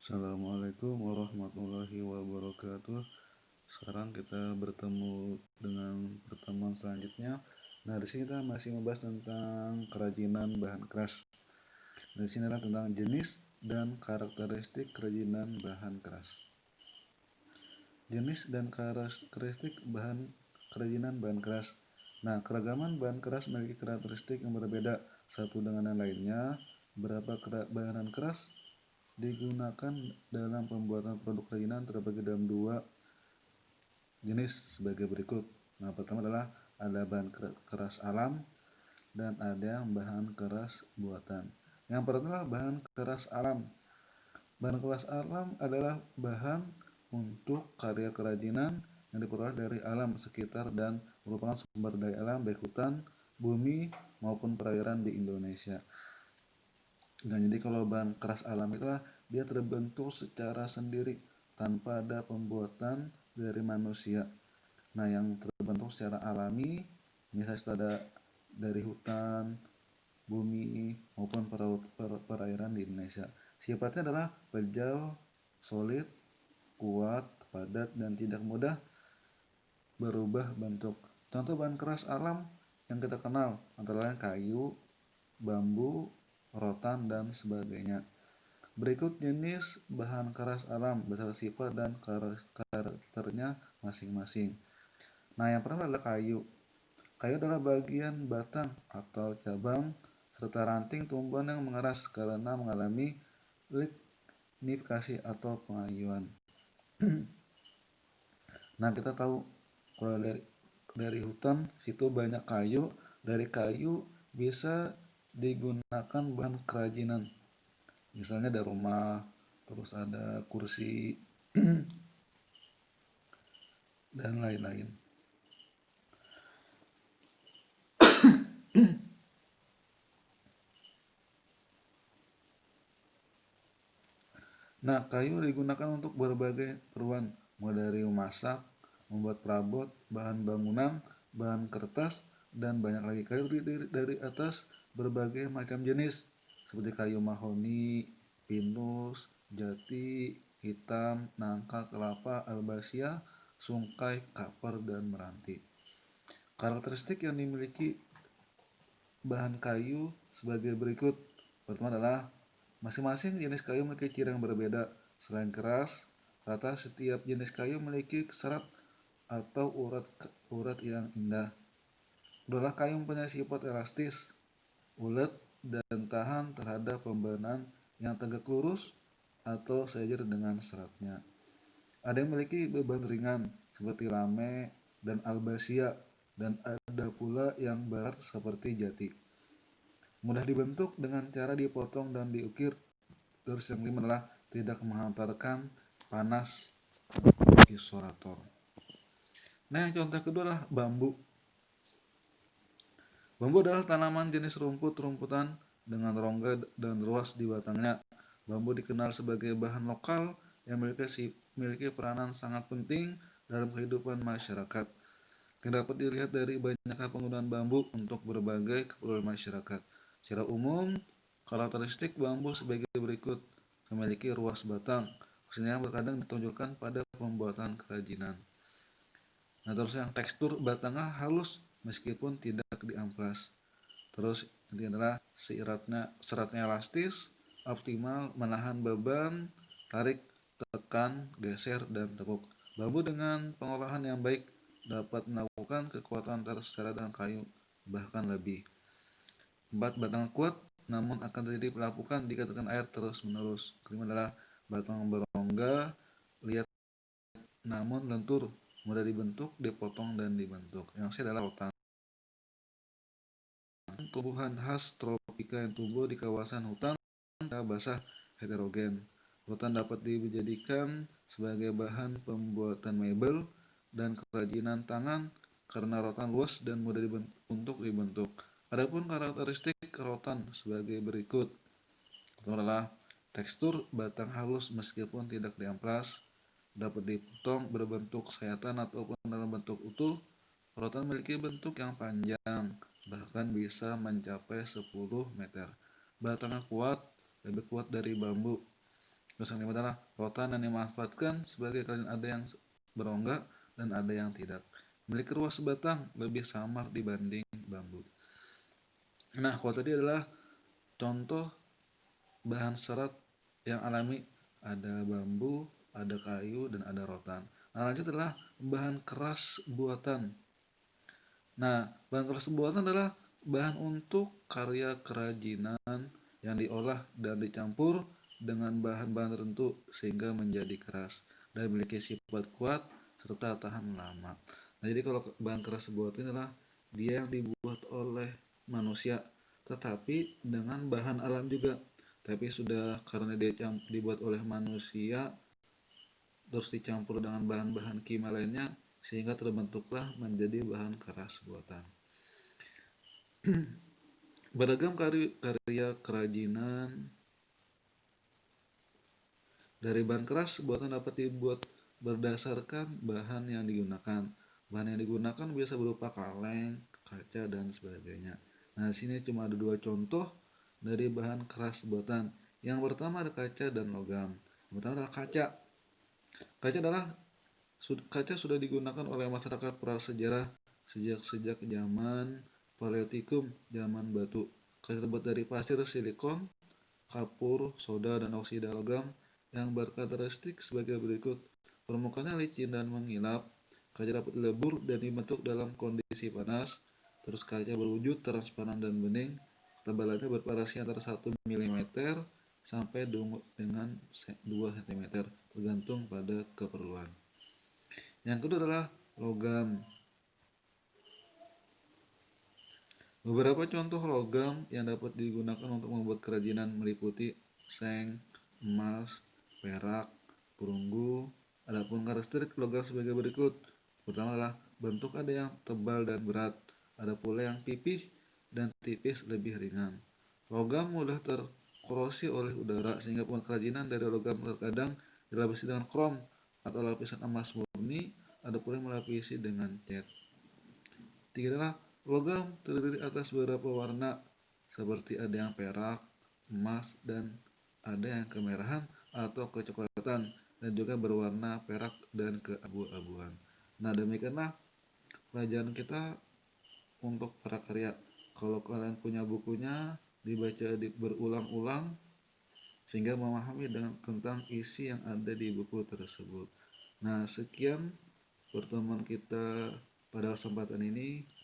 Assalamualaikum warahmatullahi wabarakatuh. Sekarang kita bertemu dengan pertemuan selanjutnya. Nah, di sini kita masih membahas tentang kerajinan bahan keras. Di sini adalah tentang jenis dan karakteristik kerajinan bahan keras. Jenis dan karakteristik kerajinan bahan keras. Nah, keragaman bahan keras memiliki karakteristik yang berbeda satu dengan yang lainnya. Beberapa bahan keras digunakan dalam pembuatan produk kerajinan terbagi dalam dua jenis sebagai berikut. Nah, pertama adalah ada bahan keras alam dan ada bahan keras buatan. Yang pertama bahan keras alam. Bahan keras alam adalah bahan untuk karya kerajinan yang diperoleh dari alam sekitar dan merupakan sumber daya alam baik hutan, bumi maupun perairan di Indonesia. Nah, jadi kalau bahan keras alam itulah dia terbentuk secara sendiri tanpa ada pembuatan dari manusia. Nah, yang terbentuk secara alami misalnya ada dari hutan, bumi maupun perairan di Indonesia. Sifatnya adalah pejal, solid, kuat, padat dan tidak mudah berubah bentuk. Contoh bahan keras alam yang kita kenal antara lain kayu, bambu, rotan dan sebagainya. Berikut jenis bahan keras alam berdasarkan sifat dan karakternya masing-masing. Nah, yang pertama adalah kayu. Kayu adalah bagian batang atau cabang serta ranting tumbuhan yang mengeras karena mengalami lignifikasi atau pengayuan. Nah, kita tahu kalau dari hutan situ banyak kayu, dari kayu bisa digunakan bahan kerajinan. Misalnya ada rumah, terus ada kursi dan lain-lain. Nah, kayu digunakan untuk berbagai keperluan, mulai dari memasak, membuat perabot, bahan bangunan, bahan kertas, dan banyak lagi. Kayu terdiri dari atas berbagai macam jenis, seperti kayu mahoni, pinus, jati, hitam, nangka, kelapa, albasia, sungkai, kapur, dan meranti. Karakteristik yang dimiliki bahan kayu sebagai berikut. Pertama adalah masing-masing jenis kayu memiliki ciri yang berbeda. Selain keras, rata setiap jenis kayu memiliki serat atau urat yang indah. Kedua, kayu mempunyai sifat elastis, ulet, dan tahan terhadap pembenan yang tegak lurus atau sejajar dengan seratnya. Ada yang memiliki beban ringan seperti rame dan albasia, dan ada pula yang berat seperti jati. Mudah dibentuk dengan cara dipotong dan diukir. Terus yang kelima adalah tidak menghantarkan panas isolator. Nah, yang contoh kedua adalah bambu. Bambu adalah tanaman jenis rumputan dengan rongga dan ruas di batangnya. Bambu dikenal sebagai bahan lokal yang memiliki peranan sangat penting dalam kehidupan masyarakat. Yang dapat dilihat dari banyaknya penggunaan bambu untuk berbagai keperluan masyarakat. Secara umum, karakteristik bambu sebagai berikut: memiliki ruas batang, yang terkadang ditunjukkan pada pembuatan kerajinan. Nah, terus yang tekstur batangnya halus meskipun tidak diamplas. Terus ini adalah seratnya elastis, optimal menahan beban, tarik, tekan, geser, dan tekuk. Bambu dengan pengolahan yang baik dapat melakukan kekuatan terserat dengan kayu, bahkan lebih. 4. Batang kuat namun akan terjadi pelapukan jika tekan air terus menerus. Kelima adalah batang berongga, lihat namun lentur, mudah dibentuk, dipotong, dan dibentuk. Yang C adalah rotan. Tumbuhan khas tropika yang tumbuh di kawasan hutan basah heterogen. Rotan dapat dijadikan sebagai bahan pembuatan mebel dan kerajinan tangan karena rotan luas dan mudah untuk dibentuk. Adapun karakteristik rotan sebagai berikut. Pertama adalah tekstur batang halus meskipun tidak diamplas, dapat dipotong berbentuk sayatan ataupun dalam bentuk utuh. Rotan memiliki bentuk yang panjang, bahkan bisa mencapai 10 meter. Batangnya kuat, lebih kuat dari bambu. Terus yang kelima adalah rotan yang dimanfaatkan sebagai kerajinan, ada yang berongga dan ada yang tidak. Memiliki ruas batang lebih samar dibanding bambu. Nah, kalau tadi adalah contoh bahan serat yang alami, ada bambu, ada kayu, dan ada rotan. Nah, lanjut adalah bahan keras buatan. Nah, bahan keras buatan adalah bahan untuk karya kerajinan yang diolah dan dicampur dengan bahan-bahan tertentu sehingga menjadi keras dan memiliki sifat kuat serta tahan lama. Nah, jadi kalau bahan keras buatan adalah dia yang dibuat oleh manusia, tetapi dengan bahan alam juga. Tapi sudah karena dia dibuat oleh manusia terus dicampur dengan bahan-bahan kimia lainnya sehingga terbentuklah menjadi bahan keras buatan. Beragam karya kerajinan dari bahan keras buatan dapat dibuat berdasarkan bahan yang digunakan. Bahan yang digunakan biasa berupa kaleng, kaca, dan sebagainya. Nah, sini cuma ada dua contoh dari bahan keras buatan. Yang pertama ada kaca dan logam. Yang pertama adalah kaca. Kaca sudah digunakan oleh masyarakat prasejarah sejak zaman Paleolitikum, zaman batu. Kaca terbuat dari pasir, silikon, kapur, soda, dan oksida logam yang berkarakteristik sebagai berikut. Permukaannya licin dan mengilap. Kaca dapat dilebur dan dibentuk dalam kondisi panas. Terus kaca berwujud transparan dan bening. Tebalannya bervariasi antara 1 mm sampai dengan 2 cm tergantung pada keperluan. Yang kedua adalah logam. Beberapa contoh logam yang dapat digunakan untuk membuat kerajinan meliputi seng, emas, perak, perunggu. Adapun karakteristik logam sebagai berikut. Pertama adalah bentuk ada yang tebal dan berat, ada pula yang pipih dan tipis lebih ringan. Logam mudah terkorosi oleh udara sehingga kerajinan dari logam terkadang dilapisi dengan krom atau lapisan emas murni, ada pula yang melapisi dengan cat. Tiga adalah logam terdiri atas beberapa warna seperti ada yang perak, emas, dan ada yang kemerahan atau kecoklatan dan juga berwarna perak dan keabu-abuan. Nah, demikianlah pelajaran kita untuk prakarya. Kalau kalian punya bukunya, dibaca berulang-ulang sehingga memahami tentang isi yang ada di buku tersebut. Nah, sekian pertemuan kita pada kesempatan ini.